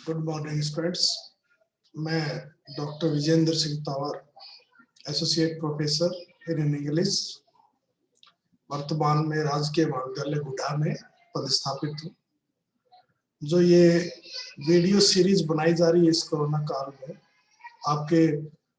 Good morning students. मैं doctor Vijendra Singh Tanwar, associate professor in English, वर्तमान में राजकीय महाविद्यालय गुढ़ा में पदस्थापित हूँ। जो ये वीडियो सीरीज बनाई जा रही है इस कोरोना काल में, आपके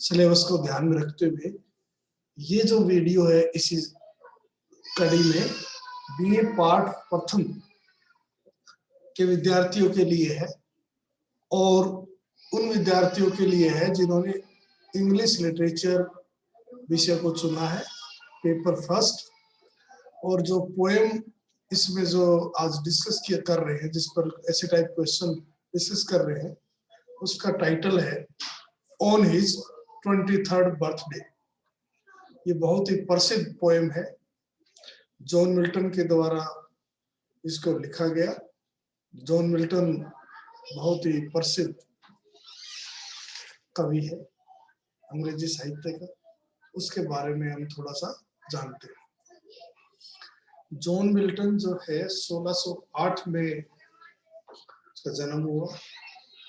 सिलेबस को ध्यान में रखते हुए ये जो वीडियो है इसी कड़ी में बीए पार्ट प्रथम के विद्यार्थियों के लिए है और उन विद्यार्थियों के लिए है जिन्होंने इंग्लिश लिटरेचर विषय को चुना है पेपर फर्स्ट। और जो पोएम इसमें जो आज डिस्कस कर रहे हैं, जिस पर ऐसे टाइप क्वेश्चन डिस्कस कर रहे हैं, उसका टाइटल है ऑन हिज 23rd बर्थडे। ये बहुत ही प्रसिद्ध पोएम है, जॉन मिल्टन के द्वारा इसको लिखा गया। जॉन मिल्टन बहुत ही प्रसिद्ध कवि है अंग्रेजी साहित्य का, उसके बारे में हम थोड़ा सा जानते हैं। जॉन मिल्टन जो है 1608 में उसका जन्म हुआ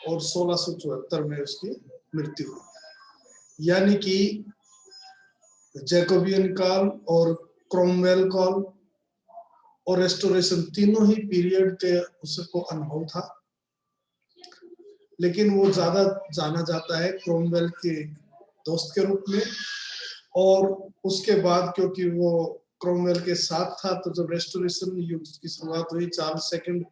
और 1674 में उसकी मृत्यु हुई। यानी कि जैकोबियन काल और क्रोमवेल काल और रेस्टोरेशन तीनों ही पीरियड के उसको अनुभव था, लेकिन वो ज्यादा जाना जाता है क्रोमवेल के दोस्त के रूप में। और उसके बाद क्योंकि वो क्रोमवेल के साथ था, तो जब रेस्टोरेशन युग की शुरुआत हुई, चार्ल्स सेकंड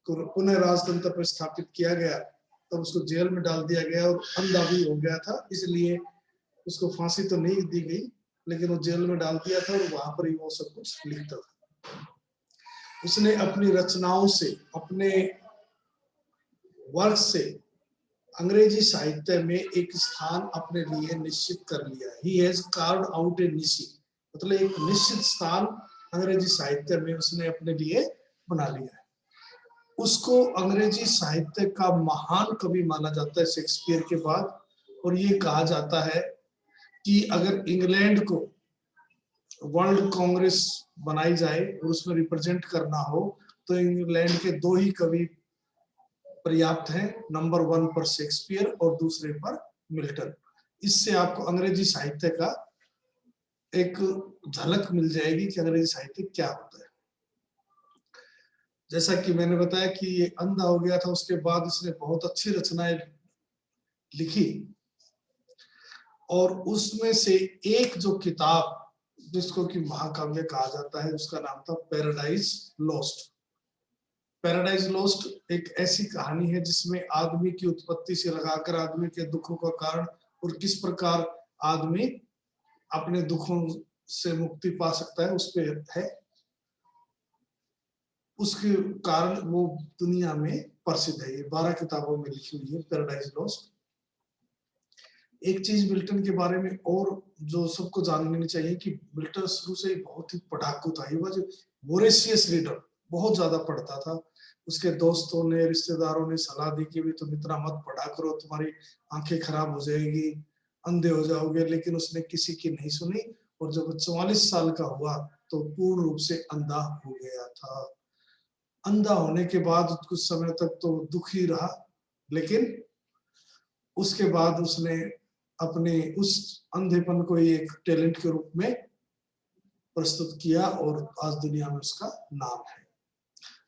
को पुनः राजतंत्र पर स्थापित किया गया, तब उसको जेल में डाल दिया गया और अंधा भी हो गया था, इसलिए उसको फांसी तो नहीं दी गई, लेकिन वो जेल में डाल दिया था और वहां पर ही वो सब कुछ लिखता था। उसने अपनी रचनाओं से, अपने वर्क से अंग्रेजी साहित्य में एक स्थान अपने लिए निश्चित कर लिया। He has carved out a niche, मतलब एक निश्चित स्थान अंग्रेजी साहित्य में उसने अपने लिए बना लिया है। उसको अंग्रेजी साहित्य का महान कवि माना जाता है शेक्सपियर के बाद। और ये कहा जाता है कि अगर इंग्लैंड को वर्ल्ड कांग्रेस बनाई जाए और उसमें रिप्रेजेंट करना हो, तो इंग्लैंड के दो ही कवि पर्याप्त हैं, नंबर 1 पर शेक्सपियर और दूसरे पर मिल्टन। इससे आपको अंग्रेजी साहित्य का एक झलक मिल जाएगी कि अंग्रेजी साहित्य क्या होता है। जैसा कि मैंने बताया कि ये अंधा हो गया था, उसके बाद इसने बहुत अच्छी रचनाएं लिखी और उसमें से एक जो किताब जिसको कि महाकाव्य कहा जाता है, उसका नाम था पैराडाइज लॉस्ट। पैराडाइज लॉस्ट एक ऐसी कहानी है जिसमें आदमी की उत्पत्ति से लगाकर आदमी के दुखों का कारण और किस प्रकार आदमी अपने दुखों से मुक्ति पा सकता है उस पे है। उसके कारण वो दुनिया में प्रसिद्ध है। ये 12 किताबों में लिखी हुई है पैराडाइज लॉस्ट। एक चीज मिल्टन के बारे में और जो सबको जान लेनी चाहिए कि मिल्टन शुरू से ही बहुत ही पढ़ाकू था। ये वह वोरेशियस रीडर, बहुत ज्यादा पढ़ता था। उसके दोस्तों ने, रिश्तेदारों ने सलाह दी कि भी तुम इतना मत पढ़ा करो, तुम्हारी आंखें खराब हो जाएगी, अंधे हो जाओगे, लेकिन उसने किसी की नहीं सुनी और जब 44 साल का हुआ तो पूर्ण रूप से अंधा हो गया था। अंधा होने के बाद कुछ समय तक तो दुखी रहा, लेकिन उसके बाद उसने अपने उस अंधेपन को एक टैलेंट के रूप में प्रस्तुत किया और आज दुनिया में उसका नाम है।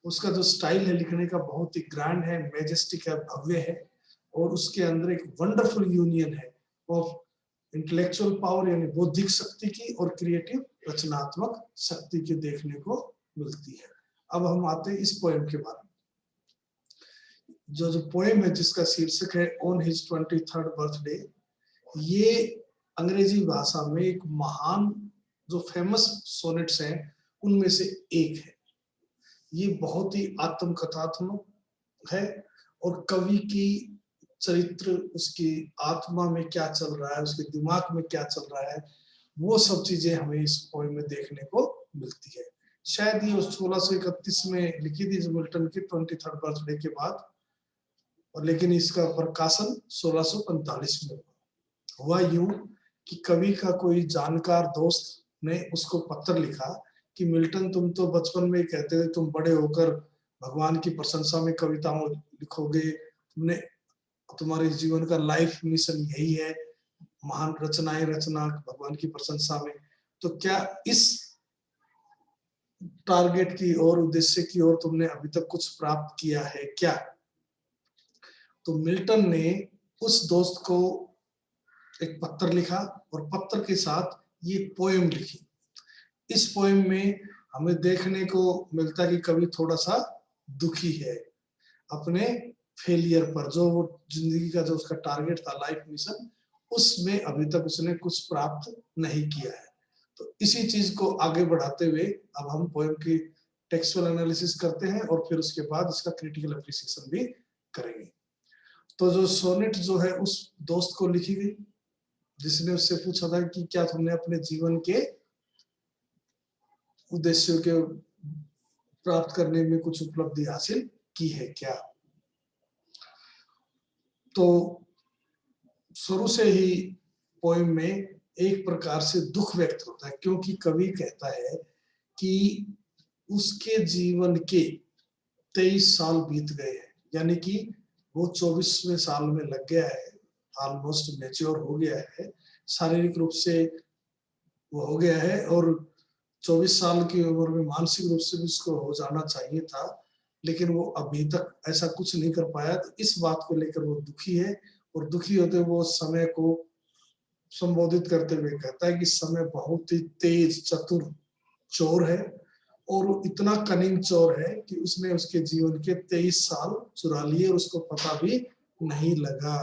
उसका जो स्टाइल है लिखने का बहुत ही ग्रैंड है, मैजेस्टिक है, भव्य है और उसके अंदर एक वंडरफुल यूनियन है ऑफ इंटेलेक्चुअल पावर यानी बौद्धिक शक्ति की और क्रिएटिव रचनात्मक शक्ति की देखने को मिलती है। अब हम आते हैं इस पोएम के बारे में। जो पोएम है जिसका शीर्षक है ऑन हिज 23rd बर्थडे, ये अंग्रेजी भाषा में एक महान जो फेमस सोनेट्स हैं उनमें से एक है। ये बहुत ही आत्मकथात्मक है और कवि की चरित्र, उसकी आत्मा में क्या चल रहा है, उसके दिमाग में क्या चल रहा है, वो सब चीजें हमें इस पोएम में देखने को मिलती है। शायद ये 1631 में लिखी थी मिल्टन की 23rd बर्थडे के बाद, और लेकिन इसका प्रकाशन 1645 में हुआ। यूं कि कवि का कोई जानकार दोस्त ने उसको पत्र लिखा कि मिल्टन, तुम तो बचपन में कहते थे तुम बड़े होकर भगवान की प्रशंसा में कविताओं लिखोगे, तुमने तुम्हारे जीवन का लाइफ मिशन यही है, महान रचनाएं रचना भगवान की प्रशंसा में, तो क्या इस टारगेट की और उद्देश्य की ओर तुमने अभी तक कुछ प्राप्त किया है क्या? तो मिल्टन ने उस दोस्त को एक पत्र लिखा और पत्र के साथ ये पोएम लिखी। इस पोएम में हमें देखने को मिलता है कि कवि थोड़ा सा दुखी है अपने फेलियर पर, जो वो जिंदगी का जो उसका टारगेट था लाइफ मिशन, उसमें अभी तक उसने कुछ प्राप्त नहीं किया है। तो इसी चीज को आगे बढ़ाते हुए अब हम पोएम की टेक्सचुअल एनालिसिस करते हैं और फिर उसके बाद इसका क्रिटिकल एप्रिसिएशन भी करेंगे। तो जो सोनेट जो है उस दोस्त को लिखी गई जिसने उससे पूछा था कि क्या तुमने अपने जीवन के उद्देश्यों के प्राप्त करने में कुछ उपलब्धि हासिल की है क्या? तो शुरू से ही पोएम में एक प्रकार से दुख व्यक्त होता है, क्योंकि कवि कहता है कि उसके जीवन के 23 साल बीत गए हैं, यानी कि वो 24वें साल में लग गया है, ऑलमोस्ट मैच्योर हो गया है, शारीरिक रूप से वो हो गया है और 24 साल की उम्र में मानसिक रूप से भी उसको हो जाना चाहिए था, लेकिन वो अभी तक ऐसा कुछ नहीं कर पाया। तो इस बात को लेकर वो दुखी है और दुखी होते वो समय को संबोधित करते हुए कहता है कि समय बहुत ही तेज चतुर चोर है और वो इतना कनिंग चोर है कि उसने उसके जीवन के 23 साल चुरा लिए और उसको पता भी नहीं लगा।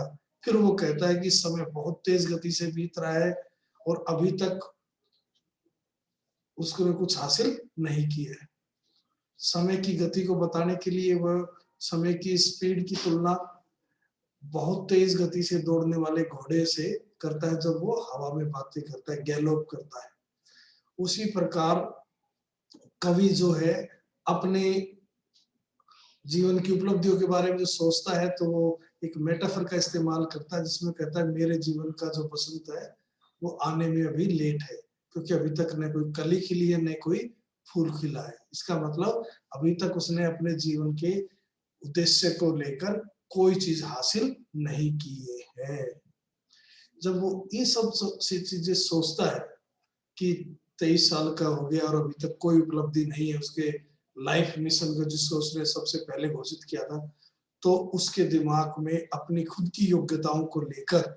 फिर वो कहता है कि समय बहुत तेज गति से बीत रहा है और अभी तक उसने कुछ हासिल नहीं किया है। समय की गति को बताने के लिए वह समय की स्पीड की तुलना बहुत तेज गति से दौड़ने वाले घोड़े से करता है जब वो हवा में बातें करता है, गैलोप करता है। उसी प्रकार कवि जो है अपने जीवन की उपलब्धियों के बारे में जो सोचता है तो वो एक मेटाफर का इस्तेमाल करता है जिसमें कहता है मेरे जीवन का जो बसंत है वो आने में अभी लेट है, क्योंकि अभी तक न कोई कली खिली है न कोई फूल खिला है। इसका मतलब अभी तक उसने अपने जीवन के उद्देश्य को लेकर कोई चीज हासिल नहीं की है। जब वो ये सब चीजें सोचता है कि 23 साल का हो गया और अभी तक कोई उपलब्धि नहीं है उसके लाइफ मिशन को जिसको उसने सबसे पहले घोषित किया था, तो उसके दिमाग में अपनी खुद की योग्यताओं को लेकर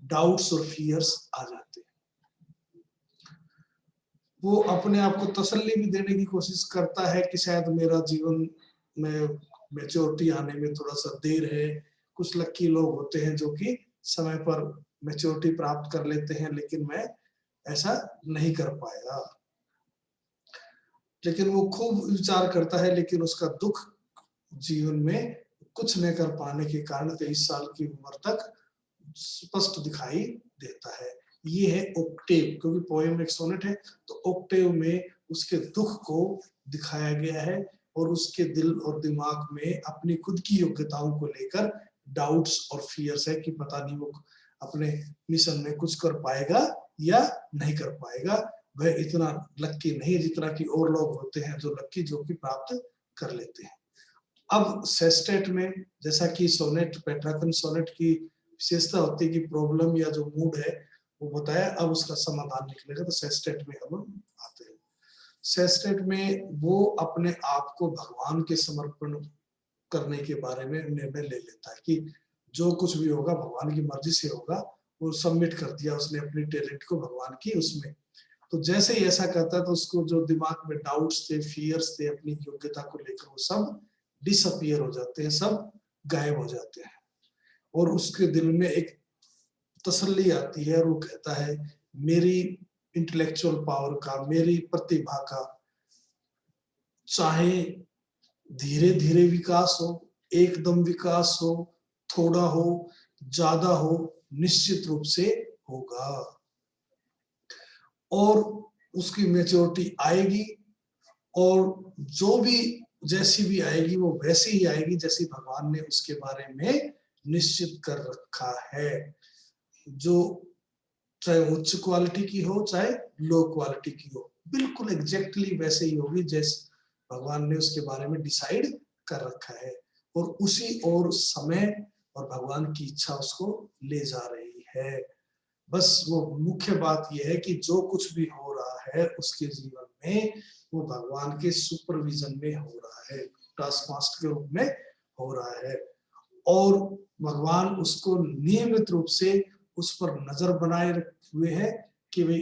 डाउट्स और फियर्स आ जाते हैं। वो अपने आप को तसल्ली भी देने की कोशिश करता है कि शायद मेरा जीवन में मैच्योरिटी आने में थोड़ा सा देर है। कुछ लक्की लोग होते हैं जो कि समय पर मैच्योरिटी प्राप्त कर लेते हैं, लेकिन मैं ऐसा नहीं कर पाया। लेकिन वो खूब विचार करता है, लेकिन उसका दुख जीवन में कुछ न कर पाने के कारण 23 साल की उम्र तक स्पष्ट दिखाई देता है। ये है ऑक्टेव, क्योंकि पोएम एक सोनेट है तो ऑक्टेव में उसके दुख को दिखाया गया है और उसके दिल और दिमाग में अपनी खुद की योग्यताओं को लेकर डाउट्स और फियर्स है कि पता नहीं वो अपने मिशन में कुछ कर पाएगा या नहीं कर पाएगा। वह इतना लक्की नहीं जितना कि और लोग होते हैं जो लक्की जो कि प्राप्त कर लेते हैं। अब सेस्टेट में जैसा कि सोनेट पेट्रार्कन सोनेट की विशेषता होती है कि प्रॉब्लम या जो मूड है वो बताया, अब उसका समाधान निकलेगा। तो सेस्टेट में अब हम आते हैं। सेस्टेट में वो अपने आप को भगवान के समर्पण करने के बारे में निर्णय ले लेता है कि जो कुछ भी होगा भगवान की मर्जी से होगा। वो सबमिट कर दिया उसने अपनी टैलेंट को भगवान की उसमें। तो जैसे ही ऐसा करता है तो उसको जो दिमाग में डाउट्स थे, फियर्स थे अपनी योग्यता को लेकर, वो सब डिसअपियर हो जाते हैं, सब गायब हो जाते हैं और उसके दिल में एक तसल्ली आती है और वो कहता है मेरी इंटेलेक्चुअल पावर का, मेरी प्रतिभा का चाहे धीरे धीरे विकास हो, एकदम विकास हो, थोड़ा हो, ज्यादा हो, निश्चित रूप से होगा और उसकी मैच्योरिटी आएगी और जो भी जैसी भी आएगी वो वैसी ही आएगी जैसी भगवान ने उसके बारे में निश्चित कर रखा है। जो चाहे उच्च क्वालिटी की हो चाहे लो क्वालिटी की हो, बिल्कुल एग्जैक्टली वैसे ही होगी जैसे भगवान ने उसके बारे में डिसाइड कर रखा है। और उसी और समय और भगवान की इच्छा उसको ले जा रही है। बस वो मुख्य बात यह है कि जो कुछ भी हो रहा है उसके जीवन में वो भगवान के सुपरविजन में हो रहा है, टास्क मास्टर के रूप में हो रहा है, और भगवान उसको नियमित रूप से उस पर नजर बनाए हुए है कि भाई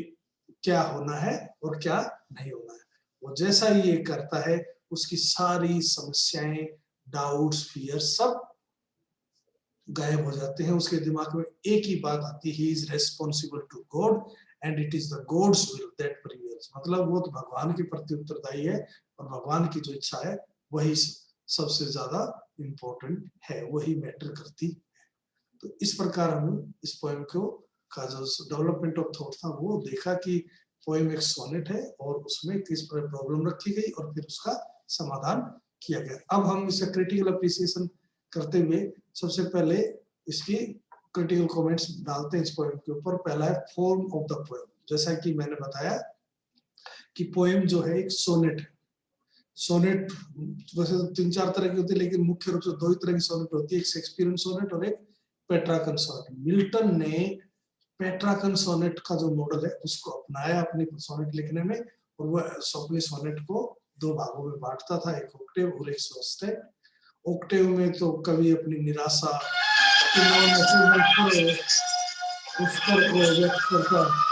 क्या होना है और क्या नहीं होना है। वो जैसा ही ये करता है उसकी सारी समस्याएं, डाउट्स, फियर सब गायब हो जाते हैं। उसके दिमाग में एक ही बात आती है, he is responsible to God and it is the God's will that prevails. मतलब वो तो भगवान के प्रति उत्तरदायी है और भगवान की जो इच्छा है वही सबसे ज्यादा इम्पोर्टेंट है, वही मैटर करती है। तो इस प्रकार हम इस पोएम को का जो डेवलपमेंट ऑफ थॉट था वो देखा कि पोएम एक सोनेट है और उसमें किस पर प्रॉब्लम रखी गई और फिर उसका समाधान किया गया। अब हम इसका क्रिटिकल अप्रिसिएशन करते हुए सबसे पहले इसकी क्रिटिकल कमेंट्स डालते हैं इस पोएम के ऊपर। पहला है फॉर्म ऑफ द पोएम। जैसा कि मैंने बताया कि पोएम जो है एक सोनेट है। सोनेट वैसे तो 3-4 तरह की होती है, लेकिन मुख्य रूप से 2 ही तरह की सोनेट होती है, एक शेक्सपियरियन सोनेट और एक पेट्रार्कन सोनेट। मिल्टन ने पेट्रार्कन सोनेट का जो मॉडल है उसको अपनाया अपने सोनेट लिखने में, और वह अपने सोनेट को 2 भागों में बांटता था, एक ऑक्टेव और एक सोस्टेट। ऑक्टेव में तो कवि अपनी निराशा उस पर व्यक्त करता है।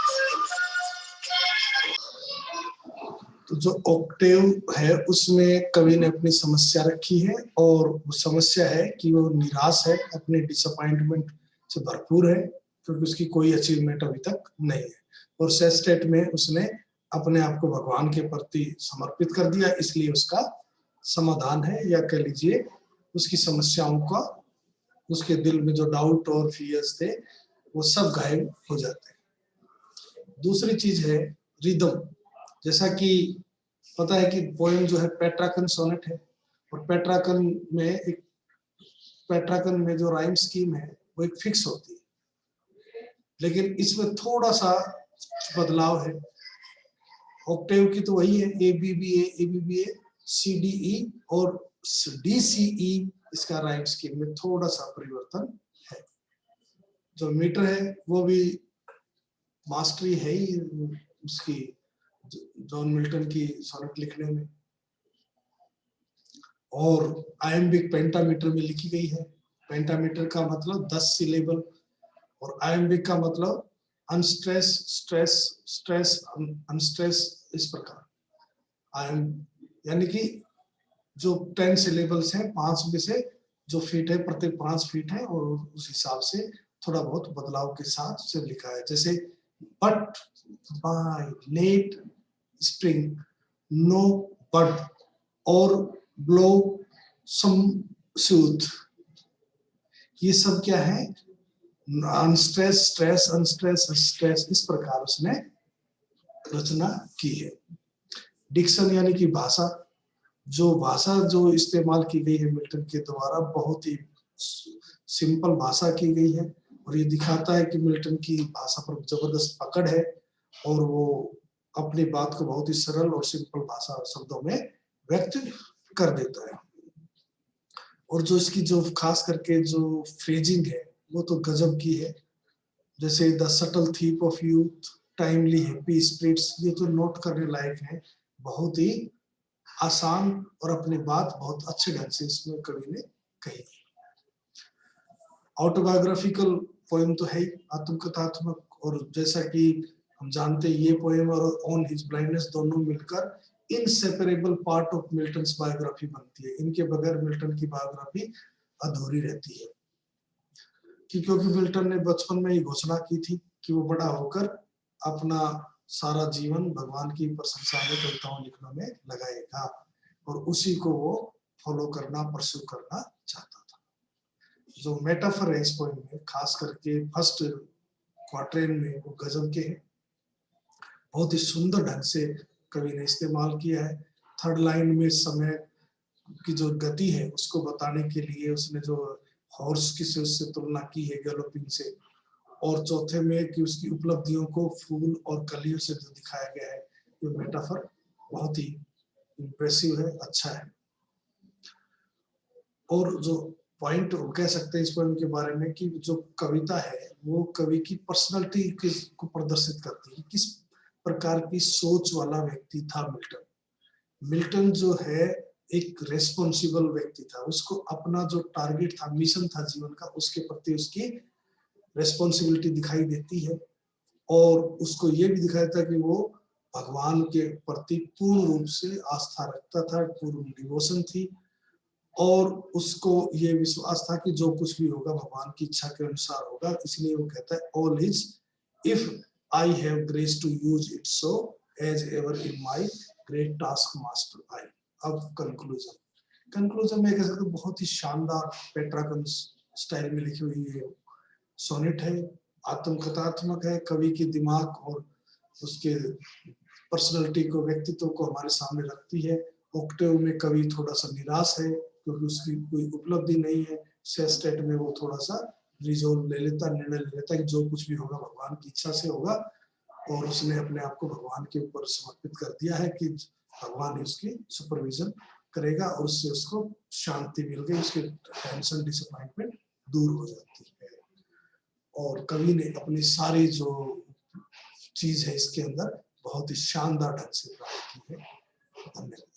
तो जो ऑक्टेव है उसमें कवि ने अपनी समस्या रखी है, और वो समस्या है कि वो निराश है, अपने डिसअपॉइंटमेंट से भरपूर है क्योंकि उसकी कोई अचीवमेंट अभी तक नहीं है। और सेस्टेट में उसने अपने आप को भगवान के प्रति समर्पित कर दिया, इसलिए उसका समाधान है, या कह लीजिए उसकी समस्याओं का, उसके दिल में जो डाउट और फियर्स थे वो सब गायब हो जाते हैं। दूसरी चीज है रिदम। जैसा कि पता है कि पोएम जो है पेट्रार्कन सोनेट है, और पेट्रार्कन में जो राइम स्कीम है वो एक फिक्स होती है, लेकिन इसमें थोड़ा सा बदलाव है। ऑक्टेव की तो वही है ABBA CDE, और DCE इसका राइम स्कीम में थोड़ा सा परिवर्तन है। जो मीटर है वो भी मास्टरी है ही उसकी जॉन मिल्टन की सोनेट लिखने में, और आयम्बिक पेंटामीटर में लिखी गई है। पेंटामीटर का मतलब 10 सिलेबल, और आयम्बिक का मतलब अनस्ट्रेस, स्ट्रेस, स्ट्रेस, अनस्ट्रेस, इस प्रकार। आयम यानी कि जो 10 सिलेबल्स हैं, 5 में से जो फीट है प्रत्येक 5 फीट है, और उस हिसाब से थोड़ा बहुत बदलाव के साथ उसे लिखा है। जैसे but by late spring, no but, और ब्लो सम सूथ, ये सब क्या है? अनस्ट्रेस, स्ट्रेस, अनस्ट्रेस, स्ट्रेस, इस प्रकार उसने रचना की है। डिक्शन यानी कि भाषा, जो इस्तेमाल की गई है मिल्टन के द्वारा, बहुत ही सिंपल भाषा की गई है, और ये दिखाता है कि मिल्टन की भाषा पर जबरदस्त पकड़ है, और वो अपनी बात को बहुत ही सरल और सिंपल भाषा शब्दों में व्यक्त कर देता है। और जो इसकी जो खास करके जो फ्रेजिंग है वो तो गजब की है। जैसे the subtle thief of youth, timely happy spirits, ये तो नोट करने लायक है। बहुत ही आसान और अपनी बात बहुत अच्छे ढंग से इसमें कवि ने कही। ऑटोबायोग्राफिकल पोएम तो है ही, आत्मकथात्मक, और जैसा कि हम जानते हैं ये पोएम और ऑन हिज ब्लाइंडनेस दोनों मिलकर inseparable part of Milton's biography बनती है। इनके बगैर मिल्टन की बायोग्राफी अधूरी रहती है, क्योंकि मिल्टन ने बचपन में ही घोषणा की थी कि वो बड़ा होकर अपना सारा जीवन भगवान की प्रशंसा में कविताओं लिखने में लगाएगा, और उसी को वो फॉलो करना, परस्यू करना चाहता था। जो मेटाफर है इस पोएम में, खास करके फर्स्ट क्वार्टेन में, वो गजब के हैं। बहुत ही सुंदर ढंग से कवि ने इस्तेमाल किया है। थर्ड लाइन में समय की जो गति है उसको बताने के लिए उसने जो हॉर्स की से उससे तुलना की है गैलोपिंग से, और चौथे में कि उसकी उपलब्धियों को फूल और कलियों से जो दिखाया गया है, ये मेटाफर बहुत ही इम्प्रेसिव है, अच्छा है। और जो पॉइंट कह सकते हैं इस पोएम के बारे में कि जो कविता है वो कवि की पर्सनालिटी को प्रदर्शित करती है, किस प्रकार की सोच वाला व्यक्ति था मिल्टन। मिल्टन जो है एक रेस्पॉन्सिबल व्यक्ति था, उसको अपना जो टारगेट था, मिशन था जीवन का, उसके प्रति उसकी रेस्पॉन्सिबिलिटी दिखाई देती है और उसको ये भी दिखाया था कि वो भगवान के प्रति पूर्ण रूप से आस्था रखता था, पूर्ण डिवोशन थी और उसको ये विश्वास था कि जो कुछ भी होगा भगवान की इच्छा के अनुसार होगा। इसलिए वो कहता है all is if I have grace to use it so as ever in my great task master I. अब कंक्लूजन में कह सकते हैं बहुत ही शानदार पेट्राकन स्टाइल में लिखी हुई ये सोनेट है, आत्मकथात्मक है, कवि के दिमाग और उसके पर्सनालिटी को, व्यक्तित्व को हमारे सामने रखती है। ऑक्टेव में कवि थोड़ा सा निराश है क्योंकि उसकी कोई उपलब्धि नहीं है। सेस्टेट में वो थोड़ा सा रिजोल्व ले लेता, निर्णय ले लेता कि जो कुछ भी होगा भगवान की इच्छा से होगा और उसने अपने आप को भगवान के ऊपर समर्पित कर दिया है कि भगवान उसकी सुपरविजन करेगा और उससे उसको शांति मिल गई, उसके टेंशन डिसअपॉइंटमेंट दूर हो जाती है। और कवि ने अपनी सारी जो चीज है इसके अंदर बहुत ही शानदार ढंग से प्राप्त की है। धन्यवाद।